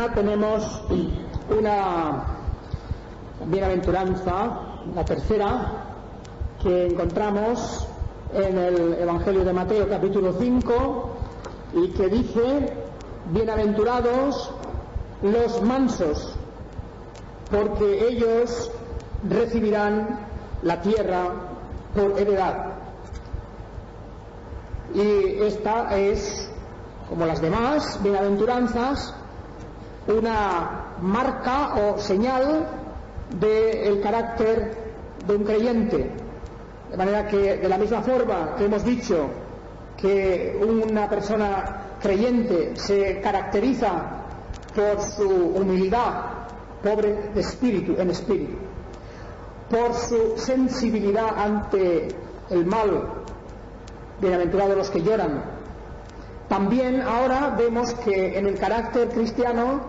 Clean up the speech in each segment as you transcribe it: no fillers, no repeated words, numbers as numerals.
Tenemos una bienaventuranza, la tercera, que encontramos en el Evangelio de Mateo capítulo 5 y que dice: bienaventurados los mansos, porque ellos recibirán la tierra por heredad. Y esta es, como las demás bienaventuranzas, una marca o señal del carácter de un creyente. De manera que, de la misma forma que hemos dicho que una persona creyente se caracteriza por su humildad, pobre de espíritu, en espíritu, por su sensibilidad ante el mal, bienaventurados los que lloran. También ahora vemos que en el carácter cristiano,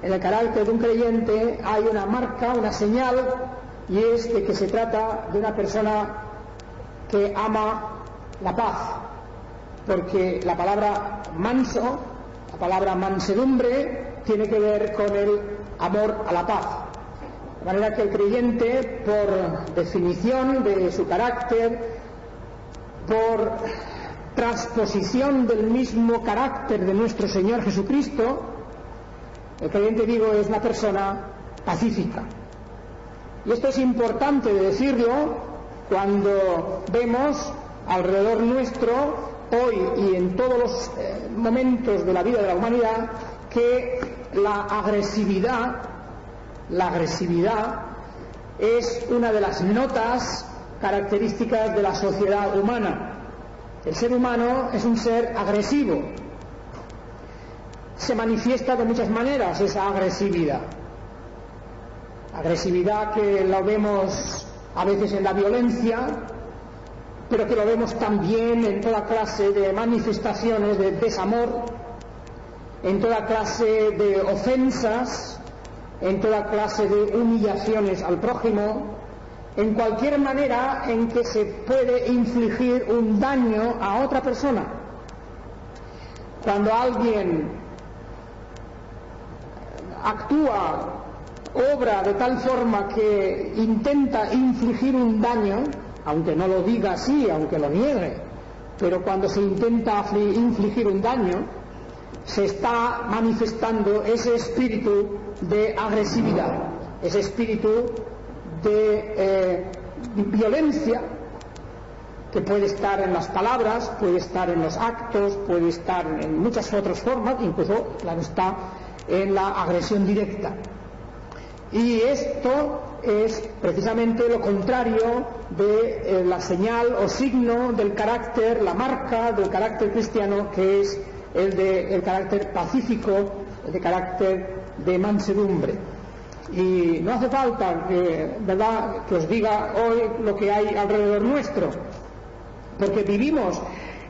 en el carácter de un creyente, hay una marca, una señal, y es de que se trata de una persona que ama la paz, porque la palabra manso, la palabra mansedumbre, tiene que ver con el amor a la paz. De manera que el creyente, por definición de su carácter, por transposición del mismo carácter de nuestro Señor Jesucristo, el creyente, digo, es una persona pacífica. Y esto es importante de decirlo cuando vemos alrededor nuestro, hoy y en todos los momentos de la vida de la humanidad, que la agresividad es una de las notas características de la sociedad humana. El ser humano es un ser agresivo. Se manifiesta de muchas maneras esa agresividad. Agresividad que la vemos a veces en la violencia, pero que lo vemos también en toda clase de manifestaciones de desamor, en toda clase de ofensas, en toda clase de humillaciones al prójimo, en cualquier manera en que se puede infligir un daño a otra persona. Cuando alguien actúa, obra de tal forma que intenta infligir un daño, aunque no lo diga así, aunque lo niegue, pero cuando se intenta infligir un daño, se está manifestando ese espíritu de agresividad, ese espíritu de violencia, que puede estar en las palabras, puede estar en los actos, puede estar en muchas otras formas, incluso, claro está, en la agresión directa. Y esto es precisamente lo contrario de la señal o signo del carácter, la marca del carácter cristiano, que es el carácter pacífico, el de carácter de mansedumbre. Y no hace falta ¿verdad?, que os diga hoy lo que hay alrededor nuestro, porque vivimos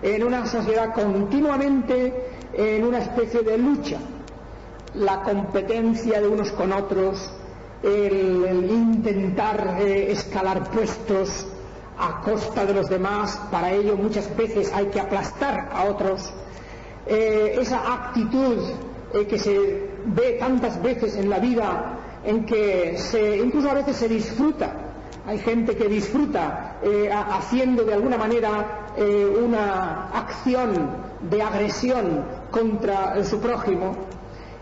en una sociedad continuamente en una especie de lucha. La competencia de unos con otros, el intentar escalar puestos a costa de los demás, para ello muchas veces hay que aplastar a otros. Esa actitud que se ve tantas veces en la vida, en que incluso a veces se disfruta. Hay gente que disfruta haciendo de alguna manera una acción de agresión contra su prójimo,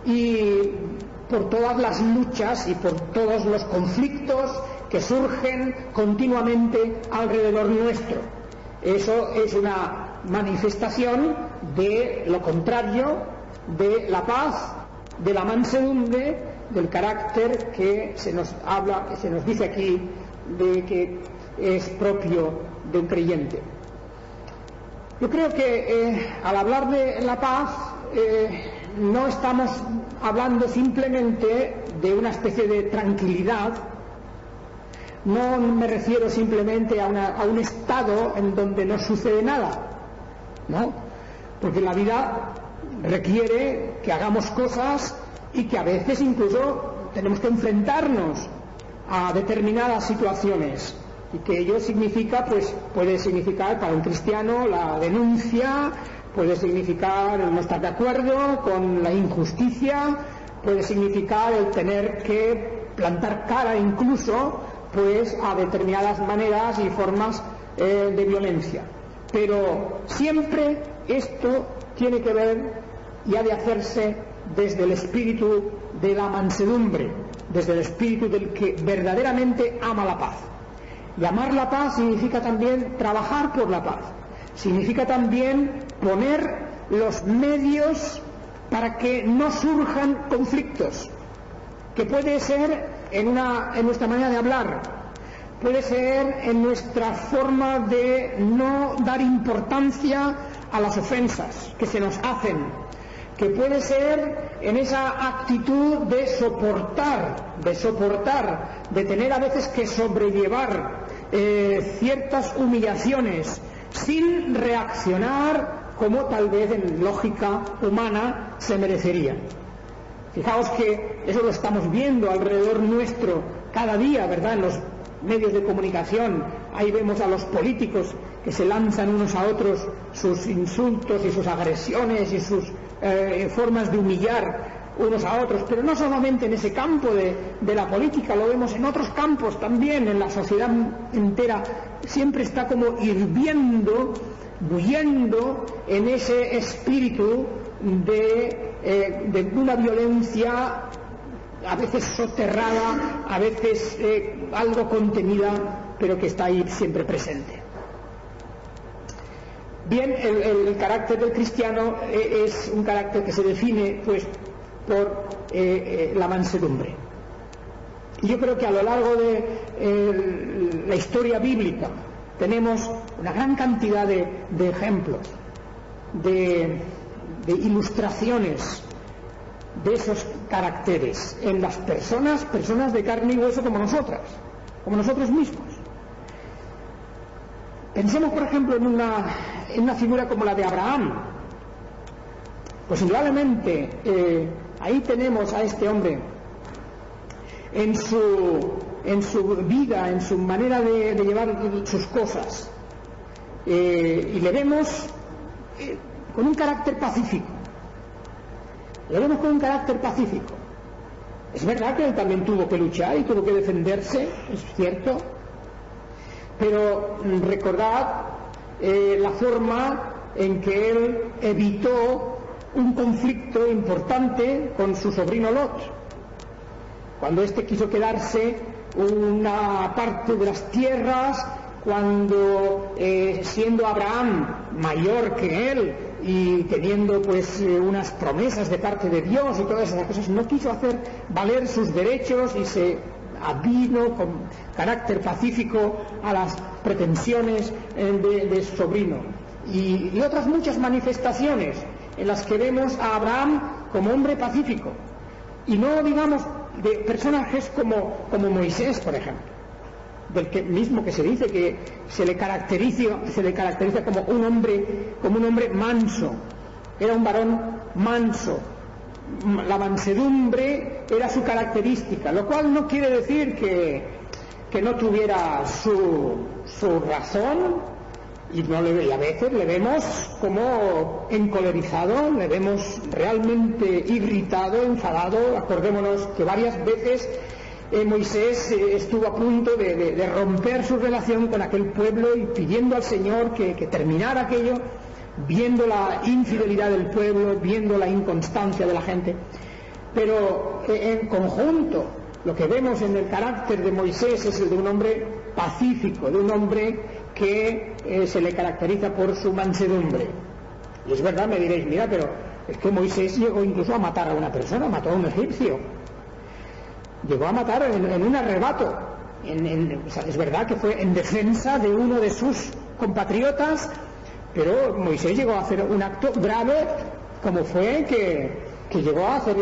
y por todas las luchas y por todos los conflictos que surgen continuamente alrededor nuestro. Eso es una manifestación de lo contrario de la paz, de la mansedumbre, del carácter que se nos habla, que se nos dice aquí, de que es propio de un creyente. Yo creo que al hablar de la paz no estamos hablando simplemente de una especie de tranquilidad. No me refiero simplemente a un estado en donde no sucede nada, ¿no? Porque la vida requiere que hagamos cosas y que a veces incluso tenemos que enfrentarnos a determinadas situaciones, y que ello significa, pues puede significar para un cristiano la denuncia, puede significar no estar de acuerdo con la injusticia, puede significar el tener que plantar cara incluso pues a determinadas maneras y formas de violencia. Pero siempre esto tiene que ver y ha de hacerse desde el espíritu de la mansedumbre, desde el espíritu del que verdaderamente ama la paz. Y amar la paz significa también trabajar por la paz, significa también poner los medios para que no surjan conflictos, que puede ser en nuestra manera de hablar, puede ser en nuestra forma de no dar importancia a las ofensas que se nos hacen, que puede ser en esa actitud de soportar, de tener a veces que sobrellevar ciertas humillaciones sin reaccionar como tal vez en lógica humana se merecería. Fijaos que eso lo estamos viendo alrededor nuestro cada día, ¿verdad? En los medios de comunicación, ahí vemos a los políticos que se lanzan unos a otros sus insultos y sus agresiones y sus formas de humillar unos a otros, pero no solamente en ese campo de la política, lo vemos en otros campos también, en la sociedad entera, siempre está como hirviendo, bullendo en ese espíritu de una violencia a veces soterrada, a veces algo contenida, pero que está ahí siempre presente. Bien, el carácter del cristiano es un carácter que se define pues por la mansedumbre. Yo creo que a lo largo de la historia bíblica tenemos una gran cantidad de ejemplos, de ilustraciones de esos caracteres en las personas de carne y hueso como nosotros mismos. Pensemos, por ejemplo, en una figura como la de Abraham. Pues indudablemente ahí tenemos a este hombre en su vida, en su manera de llevar sus cosas, y le vemos con un carácter pacífico. Es verdad que él también tuvo que luchar y tuvo que defenderse, es cierto, pero recordad la forma en que él evitó un conflicto importante con su sobrino Lot, cuando éste quiso quedarse una parte de las tierras, cuando siendo Abraham mayor que él y teniendo pues unas promesas de parte de Dios y todas esas cosas, no quiso hacer valer sus derechos y se avino con carácter pacífico a las pretensiones de su sobrino, y otras muchas manifestaciones en las que vemos a Abraham como hombre pacífico, y no digamos de personajes como Moisés, por ejemplo, del que mismo que se dice que se le caracteriza como un hombre manso. Era un varón manso. La mansedumbre era su característica, lo cual no quiere decir que no tuviera su razón, y a veces le vemos como encolerizado, le vemos realmente irritado, enfadado. Acordémonos que varias veces Moisés estuvo a punto de romper su relación con aquel pueblo y pidiendo al Señor que terminara aquello, viendo la infidelidad del pueblo, viendo la inconstancia de la gente. Pero en conjunto lo que vemos en el carácter de Moisés es el de un hombre pacífico, de un hombre que se le caracteriza por su mansedumbre. Y es verdad, me diréis, mira, pero es que Moisés llegó incluso a matar a una persona, mató a un egipcio. Llegó a matar en un arrebato. O sea, es verdad que fue en defensa de uno de sus compatriotas, pero Moisés llegó a hacer un acto grave, como fue que llegó a hacer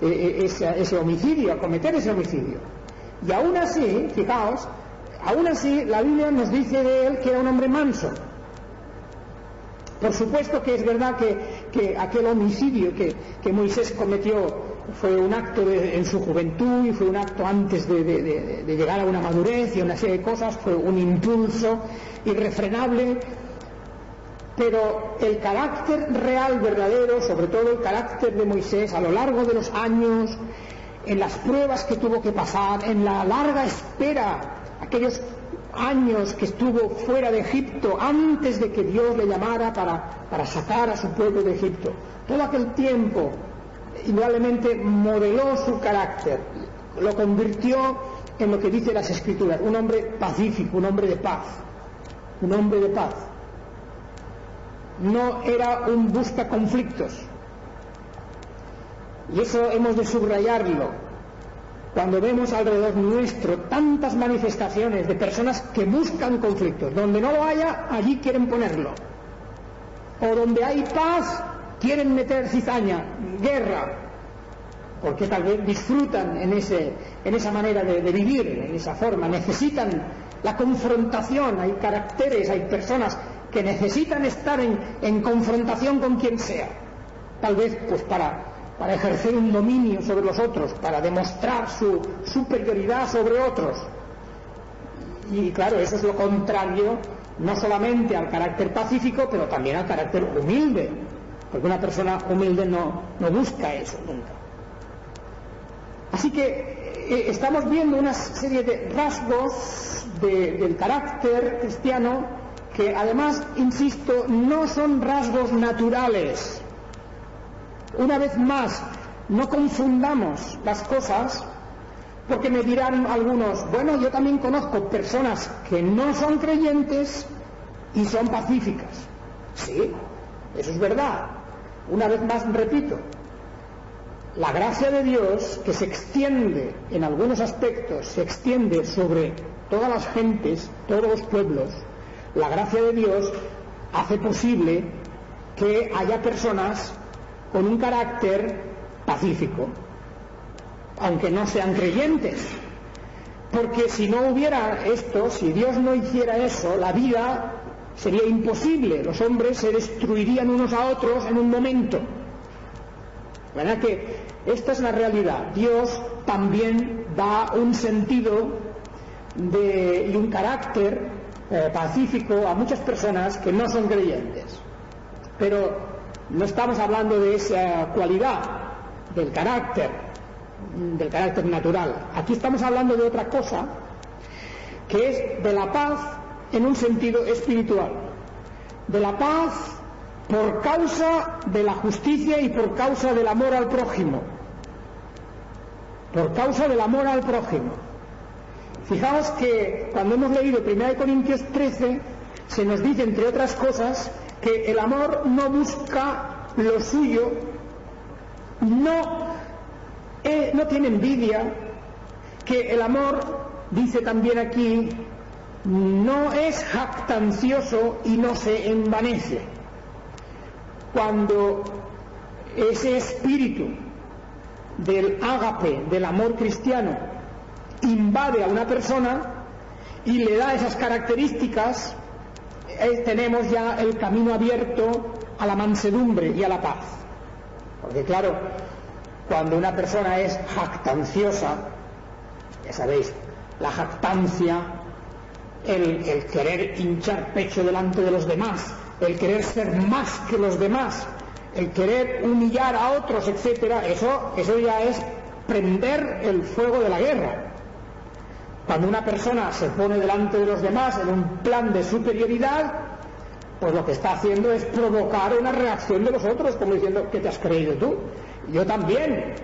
ese homicidio, a cometer ese homicidio. Y aún así, fijaos, la Biblia nos dice de él que era un hombre manso. Por supuesto que es verdad que aquel homicidio que Moisés cometió fue un acto en su juventud, y fue un acto antes de llegar a una madurez y una serie de cosas, fue un impulso irrefrenable. Pero el carácter real, verdadero, sobre todo el carácter de Moisés, a lo largo de los años, en las pruebas que tuvo que pasar, en la larga espera, aquellos años que estuvo fuera de Egipto antes de que Dios le llamara para sacar a su pueblo de Egipto, todo aquel tiempo indudablemente modeló su carácter, lo convirtió en lo que dice las Escrituras, un hombre pacífico, un hombre de paz, un hombre de paz. No era un busca conflictos, y eso hemos de subrayarlo. Cuando vemos alrededor nuestro tantas manifestaciones de personas que buscan conflictos, donde no lo haya, allí quieren ponerlo, o donde hay paz, quieren meter cizaña, guerra, porque tal vez disfrutan en esa manera de vivir, en esa forma, necesitan la confrontación. Hay caracteres, hay personas que necesitan estar en confrontación con quien sea, tal vez pues para ejercer un dominio sobre los otros, para demostrar su superioridad sobre otros. Y claro, eso es lo contrario no solamente al carácter pacífico, pero también al carácter humilde, porque una persona humilde no busca eso nunca. Así que estamos viendo una serie de rasgos del carácter cristiano que además, insisto, no son rasgos naturales. Una vez más, no confundamos las cosas, porque me dirán algunos, bueno, yo también conozco personas que no son creyentes y son pacíficas. Sí, eso es verdad. Una vez más repito, la gracia de Dios, que se extiende en algunos aspectos, se extiende sobre todas las gentes, todos los pueblos. La gracia de Dios hace posible que haya personas con un carácter pacífico, aunque no sean creyentes, porque si no hubiera esto, si Dios no hiciera eso, la vida sería imposible, los hombres se destruirían unos a otros en un momento. ¿Verdad que esta es la realidad? Dios también da un sentido y un carácter pacífico a muchas personas que no son creyentes, pero no estamos hablando de esa cualidad del carácter natural. Aquí estamos hablando de otra cosa, que es de la paz en un sentido espiritual, de la paz por causa de la justicia y por causa del amor al prójimo, por causa del amor al prójimo. Fijaos que cuando hemos leído 1 Corintios 13 se nos dice, entre otras cosas, que el amor no busca lo suyo, no tiene envidia, que el amor, dice también aquí, no es jactancioso y no se envanece. Cuando ese espíritu del ágape, del amor cristiano, invade a una persona y le da esas características, tenemos ya el camino abierto a la mansedumbre y a la paz. Porque claro, cuando una persona es jactanciosa, ya sabéis, la jactancia, el querer hinchar pecho delante de los demás, el querer ser más que los demás, el querer humillar a otros, etcétera, eso ya es prender el fuego de la guerra. Cuando una persona se pone delante de los demás en un plan de superioridad, pues lo que está haciendo es provocar una reacción de los otros, como diciendo, ¿qué te has creído tú? Yo también.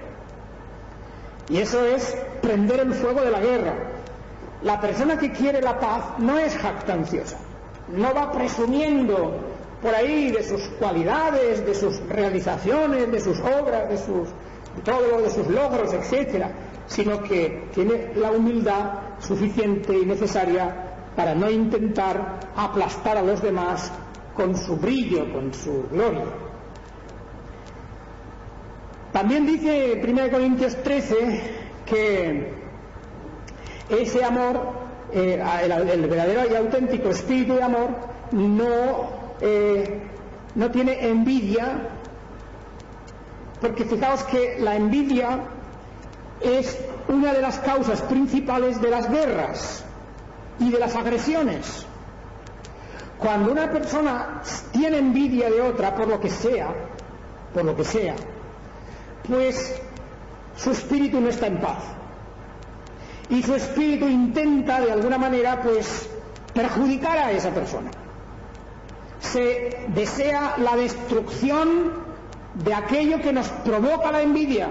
Y eso es prender el fuego de la guerra. La persona que quiere la paz no es jactanciosa, no va presumiendo por ahí de sus cualidades, de sus realizaciones, de sus obras, de sus logros, etcétera, sino que tiene la humildad suficiente y necesaria para no intentar aplastar a los demás con su brillo, con su gloria. También dice 1 Corintios 13 que ese amor, el verdadero y auténtico espíritu de amor, no tiene envidia, porque fijaos que la envidia es una de las causas principales de las guerras y de las agresiones. Cuando una persona tiene envidia de otra por lo que sea, pues su espíritu no está en paz. Y su espíritu intenta de alguna manera pues perjudicar a esa persona. Se desea la destrucción de aquello que nos provoca la envidia.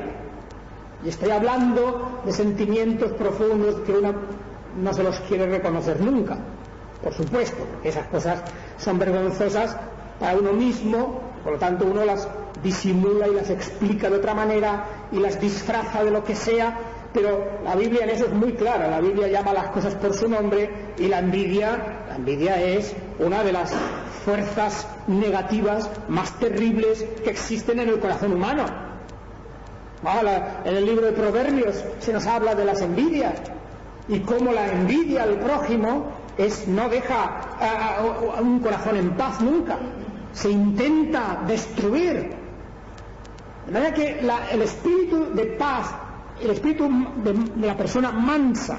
Y estoy hablando de sentimientos profundos que uno no se los quiere reconocer nunca, por supuesto, porque esas cosas son vergonzosas para uno mismo, por lo tanto uno las disimula y las explica de otra manera y las disfraza de lo que sea, pero la Biblia en eso es muy clara. La Biblia llama las cosas por su nombre, y la envidia es una de las fuerzas negativas más terribles que existen en el corazón humano. En el libro de Proverbios se nos habla de las envidias y cómo la envidia al prójimo no deja a un corazón en paz nunca, se intenta destruir. De manera que el espíritu de paz, el espíritu de la persona mansa,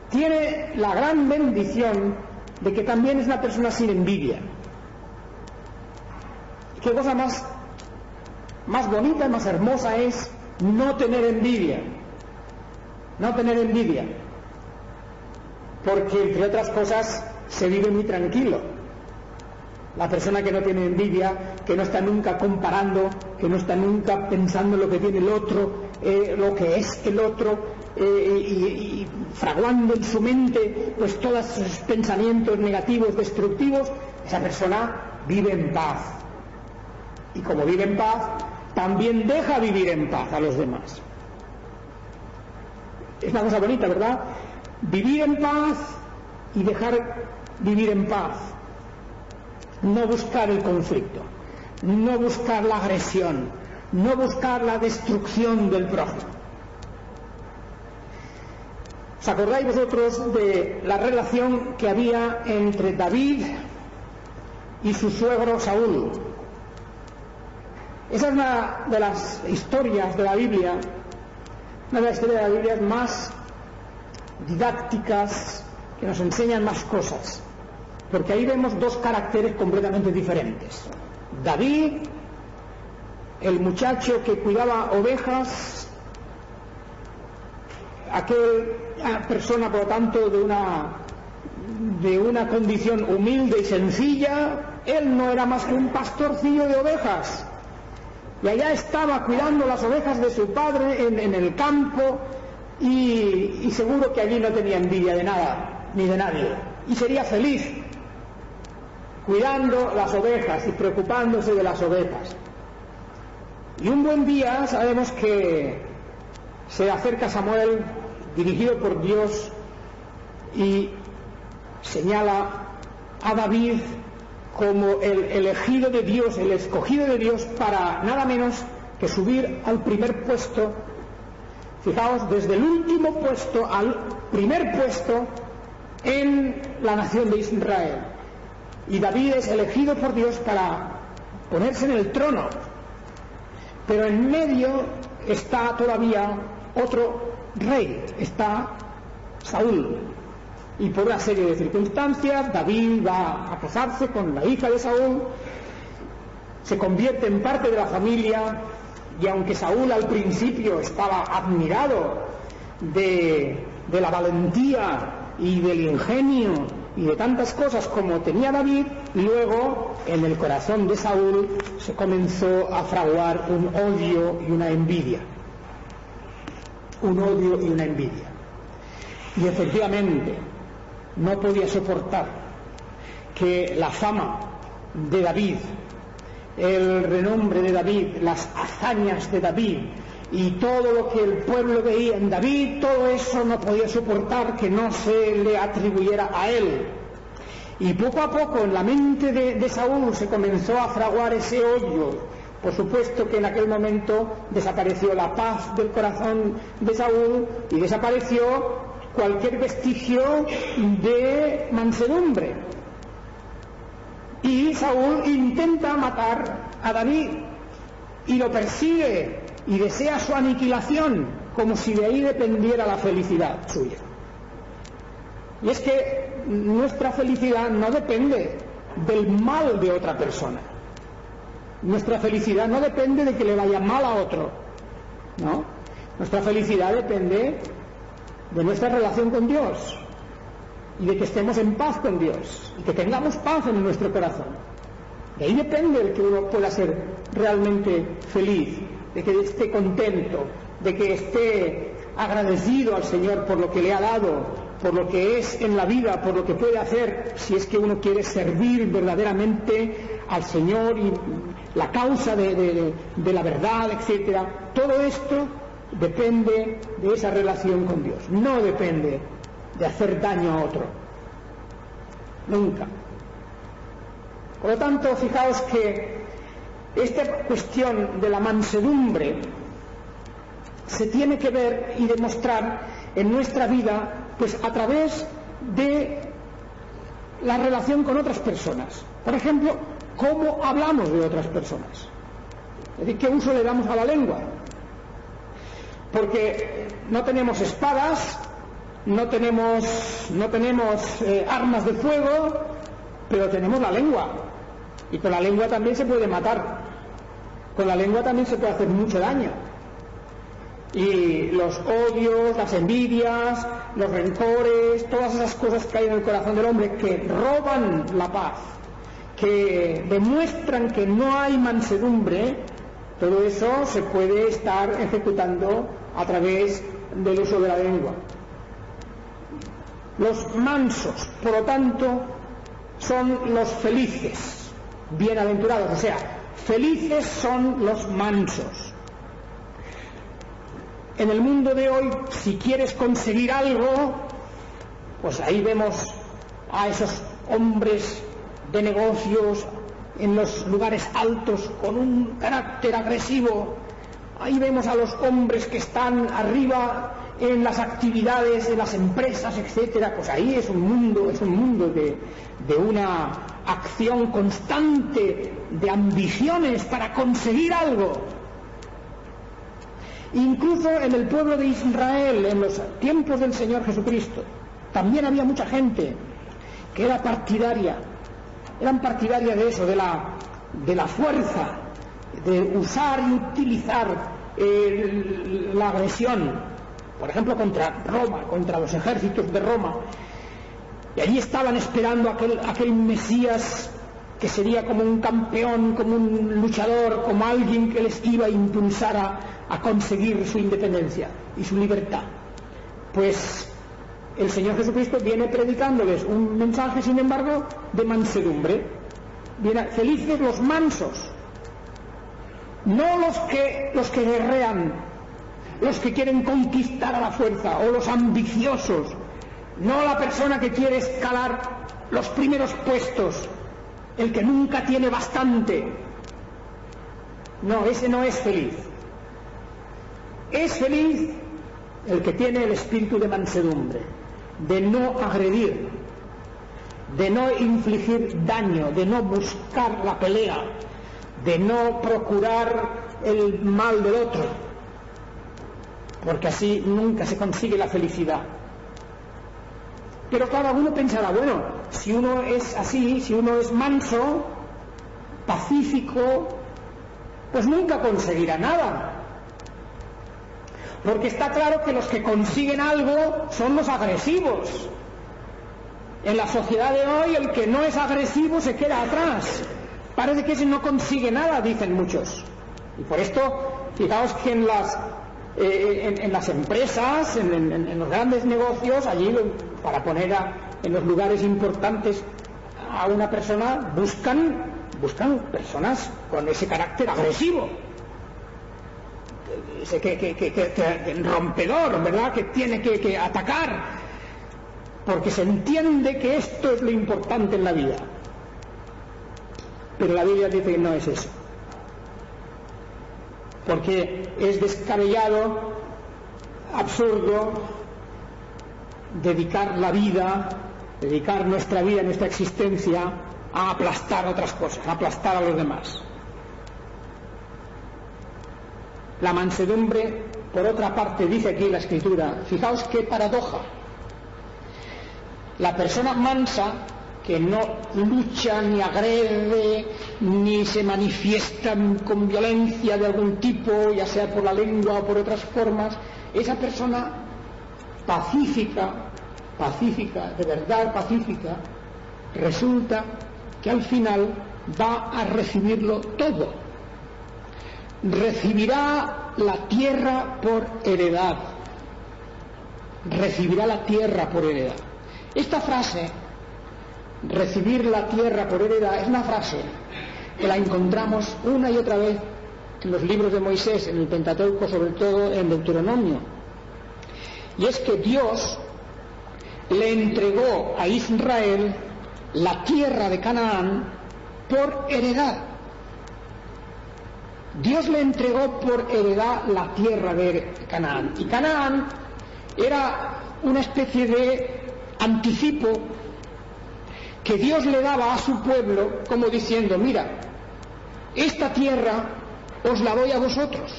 tiene la gran bendición de que también es una persona sin envidia. ¿Qué cosa más bonita y más hermosa es no tener envidia? No tener envidia. Porque, entre otras cosas, se vive muy tranquilo. La persona que no tiene envidia, que no está nunca comparando, que no está nunca pensando en lo que tiene el otro, lo que es el otro, y fraguando en su mente pues todos sus pensamientos negativos, destructivos, esa persona vive en paz. Y como vive en paz, también deja vivir en paz a los demás. Es una cosa bonita, ¿verdad? Vivir en paz y dejar vivir en paz. No buscar el conflicto, no buscar la agresión, no buscar la destrucción del prójimo. ¿Os acordáis vosotros de la relación que había entre David y su suegro Saúl? Esa es una de las historias de la Biblia, una de las historias de la Biblia más didácticas, que nos enseñan más cosas, porque ahí vemos dos caracteres completamente diferentes. David, el muchacho que cuidaba ovejas, aquella persona, por lo tanto, de una condición humilde y sencilla, él no era más que un pastorcillo de ovejas, y allá estaba cuidando las ovejas de su padre en el campo, y seguro que allí no tenía envidia de nada ni de nadie, y sería feliz cuidando las ovejas y preocupándose de las ovejas. Y un buen día sabemos que se acerca Samuel, dirigido por Dios, y señala a David como el elegido de Dios, el escogido de Dios, para nada menos que subir al primer puesto. Fijaos, desde el último puesto al primer puesto en la nación de Israel. Y David es elegido por Dios para ponerse en el trono. Pero en medio está todavía otro rey, está Saúl. Y por una serie de circunstancias, David va a casarse con la hija de Saúl, se convierte en parte de la familia, y aunque Saúl al principio estaba admirado de la valentía y del ingenio y de tantas cosas como tenía David, luego en el corazón de Saúl se comenzó a fraguar un odio y una envidia. Un odio y una envidia. Y efectivamente no podía soportar que la fama de David, el renombre de David, las hazañas de David y todo lo que el pueblo veía en David, todo eso no podía soportar que no se le atribuyera a él. Y poco a poco en la mente de Saúl se comenzó a fraguar ese odio. Por supuesto que en aquel momento desapareció la paz del corazón de Saúl y desapareció cualquier vestigio de mansedumbre. Y Saúl intenta matar a David y lo persigue y desea su aniquilación, como si de ahí dependiera la felicidad suya. Y es que nuestra felicidad no depende del mal de otra persona. Nuestra felicidad no depende de que le vaya mal a otro, ¿no? Nuestra felicidad depende de nuestra relación con Dios y de que estemos en paz con Dios y que tengamos paz en nuestro corazón. De ahí depende el que uno pueda ser realmente feliz, de que esté contento, de que esté agradecido al Señor por lo que le ha dado, por lo que es en la vida, por lo que puede hacer, si es que uno quiere servir verdaderamente al Señor y la causa de la verdad, etcétera. Todo esto depende de esa relación con Dios, no depende de hacer daño a otro, nunca. Por lo tanto, fijaos que esta cuestión de la mansedumbre se tiene que ver y demostrar en nuestra vida pues a través de la relación con otras personas. Por ejemplo, cómo hablamos de otras personas, es decir, qué uso le damos a la lengua, porque no tenemos espadas, no tenemos armas de fuego, pero tenemos la lengua, y con la lengua también se puede matar, con la lengua también se puede hacer mucho daño. Y los odios, las envidias, los rencores, todas esas cosas que hay en el corazón del hombre que roban la paz, que demuestran que no hay mansedumbre, todo eso se puede estar ejecutando a través del uso de la lengua. Los mansos, por lo tanto, son los felices, bienaventurados, o sea, felices son los mansos. En el mundo de hoy, si quieres conseguir algo, pues ahí vemos a esos hombres de negocios en los lugares altos con un carácter agresivo. Ahí vemos a los hombres que están arriba en las actividades de las empresas, etcétera. Pues ahí es un mundo de una acción constante, de ambiciones para conseguir algo. Incluso en el pueblo de Israel, en los tiempos del Señor Jesucristo, también había mucha gente que eran partidaria de eso, de la fuerza, de usar y utilizar la agresión, por ejemplo contra Roma, contra los ejércitos de Roma. Y allí estaban esperando aquel Mesías que sería como un campeón, como un luchador, como alguien que les iba a impulsar a conseguir su independencia y su libertad. Pues el Señor Jesucristo viene predicándoles un mensaje, sin embargo, de mansedumbre. Felices los mansos, no los que guerrean, los que quieren conquistar a la fuerza, o los ambiciosos, no la persona que quiere escalar los primeros puestos, el que nunca tiene bastante. No, ese no es feliz. Es feliz el que tiene el espíritu de mansedumbre, de no agredir, de no infligir daño, de no buscar la pelea, de no procurar el mal del otro, porque así nunca se consigue la felicidad. Pero cada uno pensará, bueno, si uno es así, si uno es manso, pacífico, pues nunca conseguirá nada. Porque está claro que los que consiguen algo son los agresivos. En la sociedad de hoy, el que no es agresivo se queda atrás. Parece que ese no consigue nada, dicen muchos. Y por esto, fijaos que en las empresas, en los grandes negocios, allí para poner en los lugares importantes a una persona, buscan personas con ese carácter agresivo, ese que rompedor, ¿verdad?, que tiene que atacar, porque se entiende que esto es lo importante en la vida. Pero la Biblia dice que no es eso, porque es descabellado, absurdo, dedicar nuestra vida, nuestra existencia a aplastar otras cosas, a aplastar a los demás. La mansedumbre, por otra parte, dice aquí la Escritura, fijaos qué paradoja. La persona mansa, que no lucha ni agrede ni se manifiesta con violencia de algún tipo, ya sea por la lengua o por otras formas, esa persona pacífica, de verdad pacífica, resulta que al final va a recibirlo todo. Recibirá la tierra por heredad. Recibirá la tierra por heredad. Esta frase, recibir la tierra por heredad, es una frase que la encontramos una y otra vez en los libros de Moisés, en el Pentateuco, sobre todo en Deuteronomio. Y es que Dios le entregó a Israel la tierra de Canaán por heredad. Dios le entregó por heredad la tierra de Canaán. Y Canaán era una especie de anticipo que Dios le daba a su pueblo, como diciendo: mira, esta tierra os la doy a vosotros.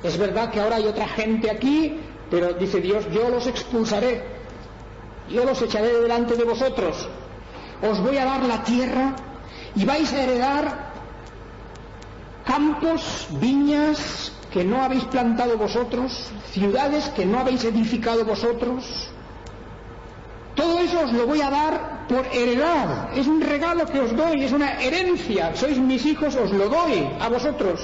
Es verdad que ahora hay otra gente aquí, pero dice Dios: yo los expulsaré, yo los echaré delante de vosotros, os voy a dar la tierra y vais a heredar campos, viñas que no habéis plantado vosotros, ciudades que no habéis edificado vosotros. Todo eso os lo voy a dar por heredad. Es un regalo que os doy, es una herencia. Sois mis hijos, os lo doy a vosotros.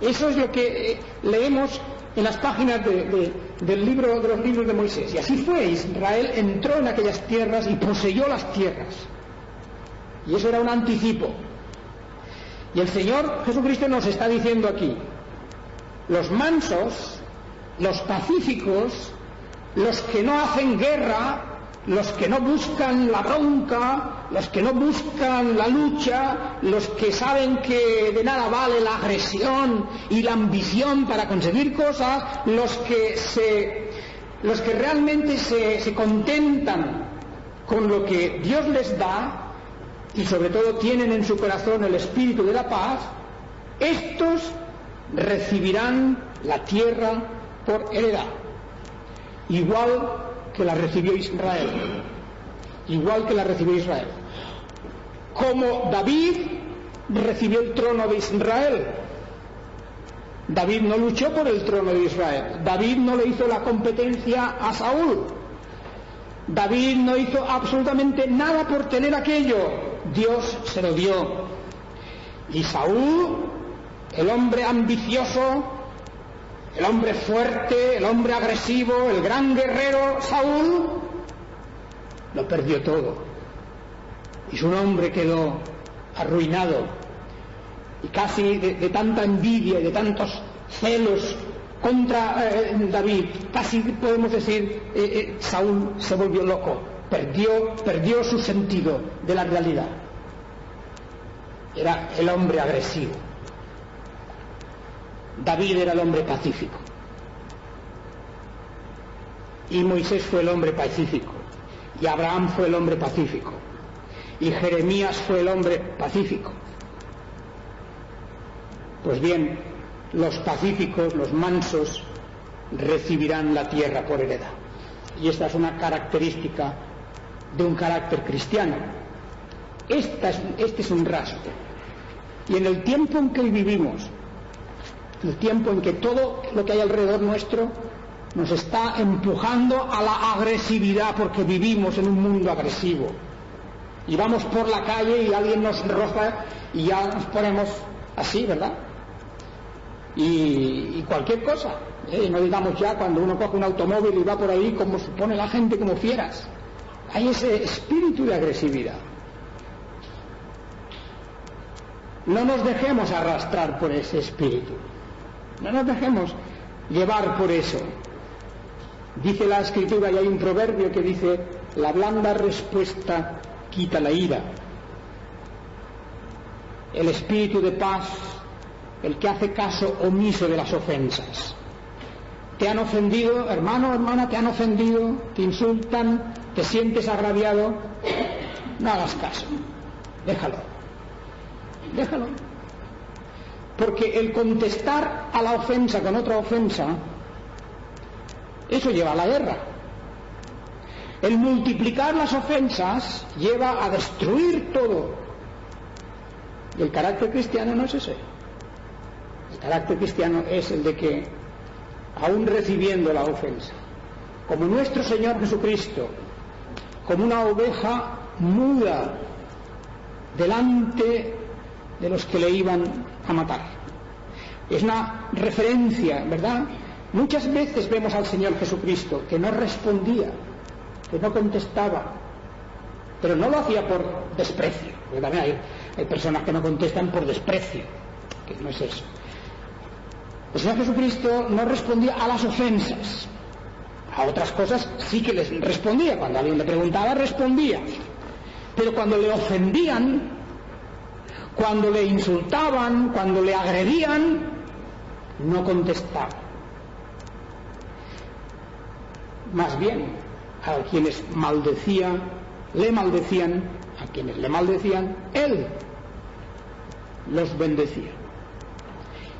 Eso es lo que leemos en las páginas de los libros de Moisés. Y así fue. Israel entró en aquellas tierras y poseyó las tierras. Y eso era un anticipo. Y el Señor Jesucristo nos está diciendo aquí: los mansos, los pacíficos, los que no hacen guerra, los que no buscan la bronca, los que no buscan la lucha, los que saben que de nada vale la agresión y la ambición para conseguir cosas, los que realmente se contentan con lo que Dios les da y sobre todo tienen en su corazón el espíritu de la paz, estos recibirán la tierra por heredad, igual que la recibió Israel, como David recibió el trono de Israel. David no luchó por el trono de Israel, David no le hizo la competencia a Saúl, David no hizo absolutamente nada por tener aquello, Dios se lo dio. Y Saúl, el hombre ambicioso, el hombre fuerte, el hombre agresivo, el gran guerrero Saúl, lo perdió todo. Y su nombre quedó arruinado. Y casi de tanta envidia y de tantos celos contra David, casi podemos decir, Saúl se volvió loco, perdió su sentido de la realidad. Era el hombre agresivo. David era el hombre pacífico. Y Moisés fue el hombre pacífico. Y Abraham fue el hombre pacífico. Y Jeremías fue el hombre pacífico. Pues bien, los pacíficos, los mansos, recibirán la tierra por heredad. Y esta es una característica de un carácter cristiano. Este es un rasgo. Y en el tiempo en que vivimos, el tiempo en que todo lo que hay alrededor nuestro nos está empujando a la agresividad, porque vivimos en un mundo agresivo, y vamos por la calle y alguien nos roza y ya nos ponemos así, ¿verdad? Y cualquier cosa, no digamos ya cuando uno coge un automóvil y va por ahí, como se pone la gente como fieras. Hay ese espíritu de agresividad. No nos dejemos arrastrar por ese espíritu, no nos dejemos llevar por eso. Dice la Escritura, y hay un proverbio que dice: la blanda respuesta quita la ira. El espíritu de paz, el que hace caso omiso de las ofensas. Te han ofendido, hermano, hermana, te han ofendido, te insultan, te sientes agraviado, no hagas caso, déjalo. Porque el contestar a la ofensa con otra ofensa, eso lleva a la guerra. El multiplicar las ofensas lleva a destruir todo. Y el carácter cristiano no es ese. El carácter cristiano es el de que, aún recibiendo la ofensa, como nuestro Señor Jesucristo, como una oveja muda delante de los que le iban a matar. Es una referencia, ¿verdad? Muchas veces vemos al Señor Jesucristo que no respondía, que no contestaba, pero no lo hacía por desprecio, porque también hay personas que no contestan por desprecio, que no es eso. El Señor Jesucristo no respondía a las ofensas. A otras cosas sí que les respondía. Cuando alguien le preguntaba, respondía. Pero cuando le ofendían, cuando le insultaban, cuando le agredían, no contestaba. Más bien, a quienes le maldecían, a quienes le maldecían, Él los bendecía.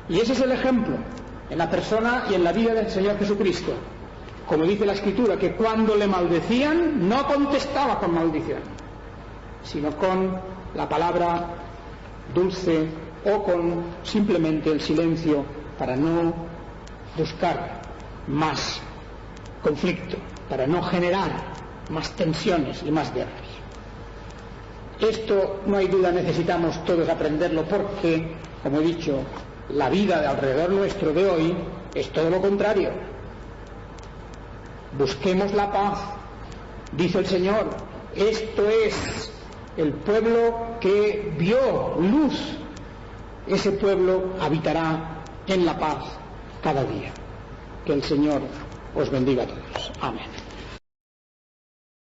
Y ese es el ejemplo en la persona y en la vida del Señor Jesucristo. Como dice la Escritura, que cuando le maldecían no contestaba con maldición, sino con la palabra dulce o con simplemente el silencio para no buscar más conflicto, para no generar más tensiones y más guerras. Esto, no hay duda, necesitamos todos aprenderlo porque, como he dicho, la vida de alrededor nuestro de hoy es todo lo contrario. Busquemos la paz, dice el Señor. Esto es el pueblo que vio luz. Ese pueblo habitará en la paz cada día. Que el Señor os bendiga a todos. Amén.